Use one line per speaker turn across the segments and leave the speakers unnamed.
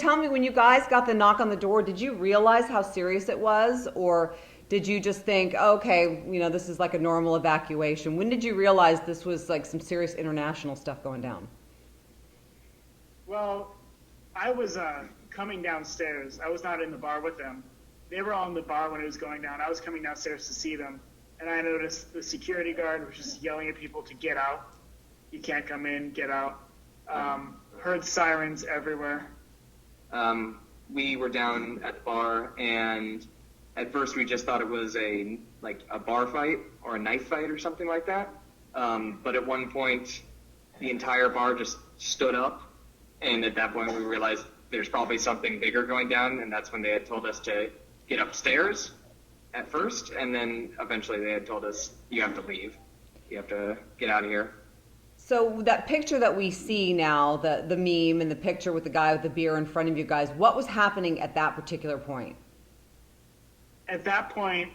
tell me, when you guys got the knock on the door, did you realize how serious it was? Or did you just think, okay, this is like a normal evacuation? When did you realize this was like some serious international stuff going down?
Well, I was coming downstairs. I was not in the bar with them. They were all in the bar when it was going down. I was coming downstairs to see them, and I noticed the security guard was just yelling at people to get out. You can't come in, get out. Heard sirens everywhere.
We were down at the bar, and at first we just thought it was a bar fight or a knife fight or something like that. But at one point, the entire bar just stood up, and at that point we realized there's probably something bigger going down, and that's when they had told us to get upstairs at first, and then eventually they had told us, you have to leave. You have to get out of here.
So that picture that we see now, the meme and the picture with the guy with the beer in front of you guys, what was happening at that particular point?
At that point,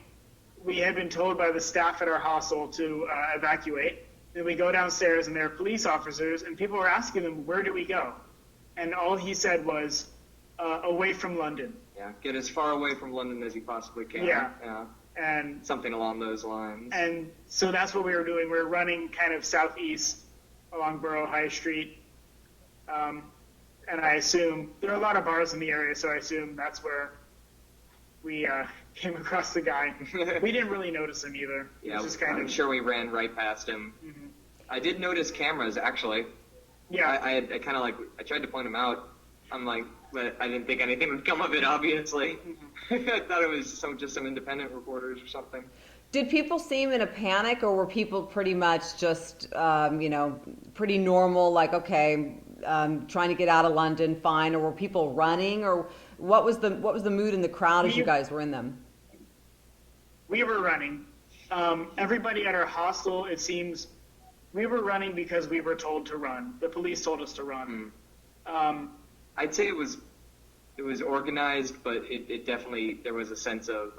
we had been told by the staff at our hostel to evacuate. Then we go downstairs, and there are police officers, and people were asking them, where do we go? And all he said was, away from London.
Yeah, get as far away from London as you possibly can.
Yeah.
And something along those lines.
And so that's what we were doing. We were running kind of southeast along Borough High Street. And I assume there are a lot of bars in the area, so I assume that's where we came across the guy. We didn't really notice him either.
Yeah,
just
I'm sure we ran right past him.
Mm-hmm.
I did notice cameras, actually.
Yeah.
I kind of I tried to point them out. I'm like, but I didn't think anything would come of it, obviously. Mm-hmm. I thought it was just some independent reporters or something.
Did people seem in a panic, or were people pretty much just, pretty normal, like, okay, trying to get out of London, fine, or were people running, or what was the mood in the crowd as you guys were in them?
We were running. Everybody at our hostel, it seems, we were running because we were told to run. The police told us to run.
I'd say it was organized, but it definitely, there was a sense of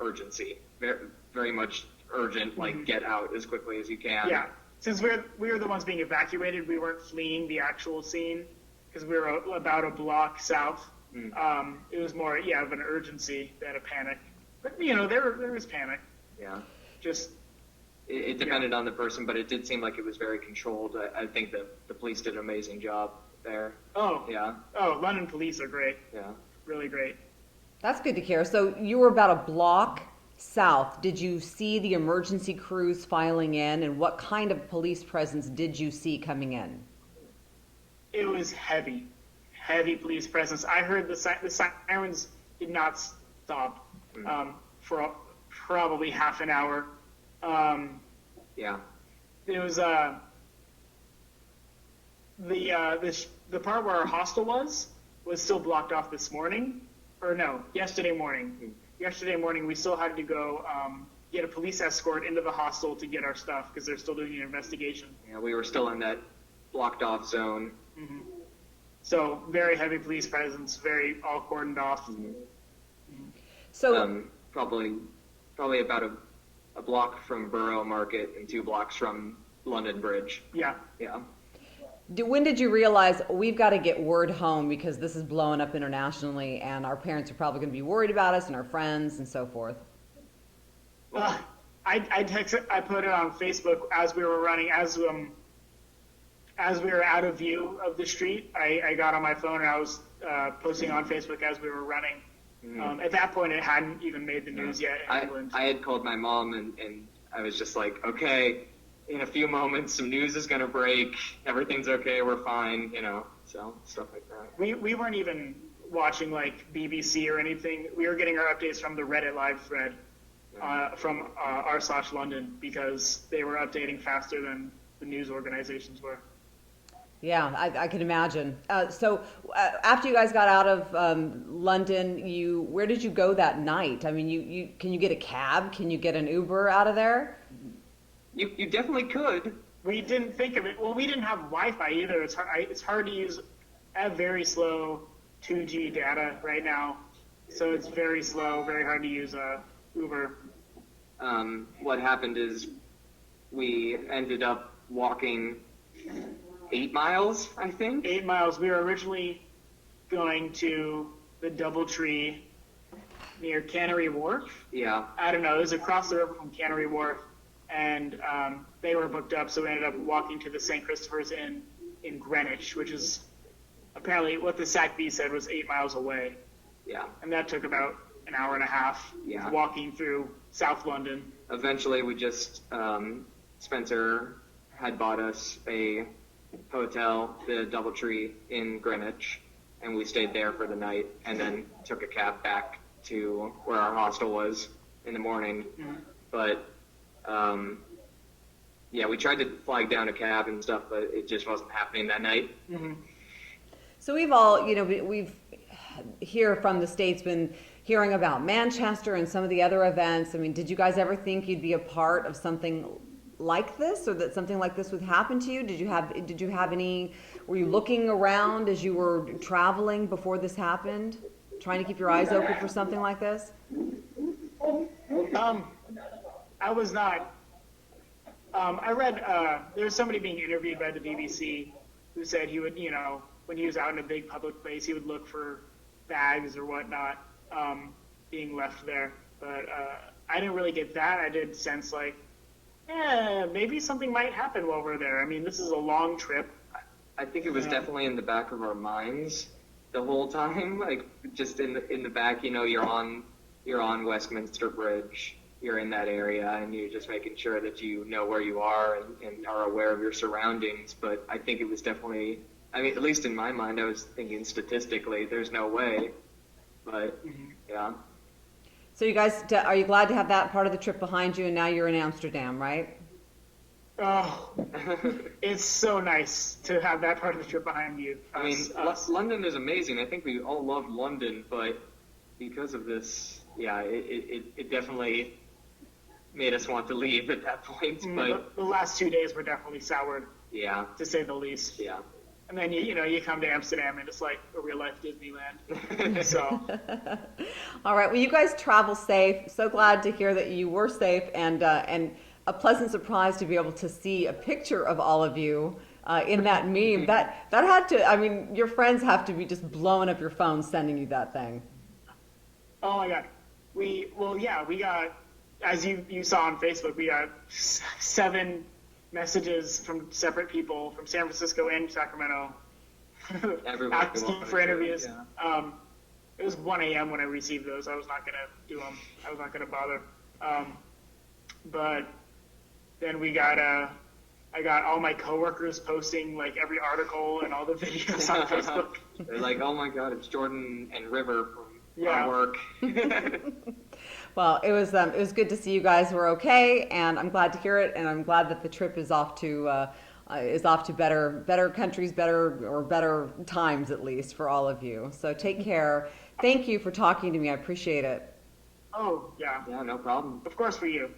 urgency, very, very much urgent, like get out as quickly as you can.
Yeah, since we were the ones being evacuated, we weren't fleeing the actual scene because we were about a block south. It was more, of an urgency than a panic. But there was panic.
Yeah.
Just.
It depended on the person, but it did seem like it was very controlled. I think the police did an amazing job there.
Oh.
Yeah.
Oh, London police are great.
Yeah.
Really great.
That's good to hear. So you were about a block south. Did you see the emergency crews filing in, and what kind of police presence did you see coming in?
It was heavy police presence. I heard the sirens did not stop for probably half an hour. It was the part where our hostel was still blocked off this morning, or no, yesterday morning. Yesterday morning, we still had to go get a police escort into the hostel to get our stuff because they're still doing an investigation.
Yeah, we were still in that blocked off zone.
Mm-hmm. So very heavy police presence, very all cordoned off.
Mm-hmm.
So
probably about a block from Borough Market and 2 blocks from London Bridge.
Yeah.
Yeah.
when did you realize we've got to get word home because this is blowing up internationally and our parents are probably going to be worried about us and our friends and so forth?
I put it on Facebook as we were running, as we were out of view of the street. I got on my phone and I was posting on Facebook as we were running. Mm-hmm. At that point, it hadn't even made the news yet in England.
I had called my mom and I was just like, okay, in a few moments, some news is going to break. Everything's okay. We're fine, so stuff like that.
We weren't even watching like BBC or anything. We were getting our updates from the Reddit live thread from r/London because they were updating faster than the news organizations were.
Yeah, I can imagine. So after you guys got out of London, where did you go that night? I mean, can you get a cab? Can you get an Uber out of there?
You definitely could.
We didn't think of it. Well, we didn't have Wi-Fi either. It's hard to use. I have very slow 2G data right now, so it's very slow, very hard to use Uber.
What happened is we ended up walking 8 miles, I think.
8 miles. We were originally going to the DoubleTree near Cannery Wharf.
Yeah.
I don't know. It was across the river from Cannery Wharf, and they were booked up, so we ended up walking to the St. Christopher's Inn in Greenwich, which is apparently what the SACB said was 8 miles away,
Yeah.
and that took about an hour and a half
Yeah.
walking through South London.
Eventually, we just Spencer had bought us a hotel, the DoubleTree in Greenwich, and we stayed there for the night, and then took a cab back to where our hostel was in the morning.
Mhm.
But yeah, we tried to flag down a cab and stuff, but it just wasn't happening that night.
Mm-hmm.
So we've all, we've here from the States been hearing about Manchester and some of the other events. I mean, did you guys ever think you'd be a part of something like this, or that something like this would happen to you? Did you have any, were you looking around as you were traveling before this happened, trying to keep your eyes open for something like this?
I was not. I read there was somebody being interviewed by the BBC who said he would, when he was out in a big public place, he would look for bags or whatnot being left there. But I didn't really get that. I did sense like, maybe something might happen while we're there. I mean, this is a long trip.
I think it was
Yeah.
definitely in the back of our minds the whole time, like just in the back. You're on Westminster Bridge. You're in that area, and you're just making sure that you know where you are and are aware of your surroundings. But I think it was definitely, I mean, at least in my mind, I was thinking statistically, there's no way. But yeah,
So you guys, are you glad to have that part of the trip behind you, and now you're in Amsterdam, right?
Oh, it's so nice to have that part of the trip behind you.
I mean,
Us.
London is amazing. I think we all love London, but because of this, yeah, it definitely made us want to leave at that point. But
The last 2 days were definitely soured,
yeah,
to say the least.
yeah.
And then you come to Amsterdam and it's like a real life Disneyland. So
All right. Well, you guys travel safe. So glad to hear that you were safe, and a pleasant surprise to be able to see a picture of all of you in that meme. That had to. I mean, your friends have to be just blowing up your phone sending you that thing.
oh my god, we got, as you saw on Facebook, we got 7 messages from separate people from San Francisco and Sacramento
Everyone
asking for
wanted to,
interviews.
yeah.
It was 1 a.m. when I received those. I was not gonna do them. I was not gonna bother. But then I got all my coworkers posting like every article and all the videos on Facebook.
They're like, oh my god, it's Jordan and River from
Yeah.
our work.
Well, it was good to see you guys were okay, and I'm glad to hear it, and I'm glad that the trip is off to better countries, better times at least for all of you. So take care. Thank you for talking to me. I appreciate it.
Oh yeah,
Yeah, no problem.
of course for you.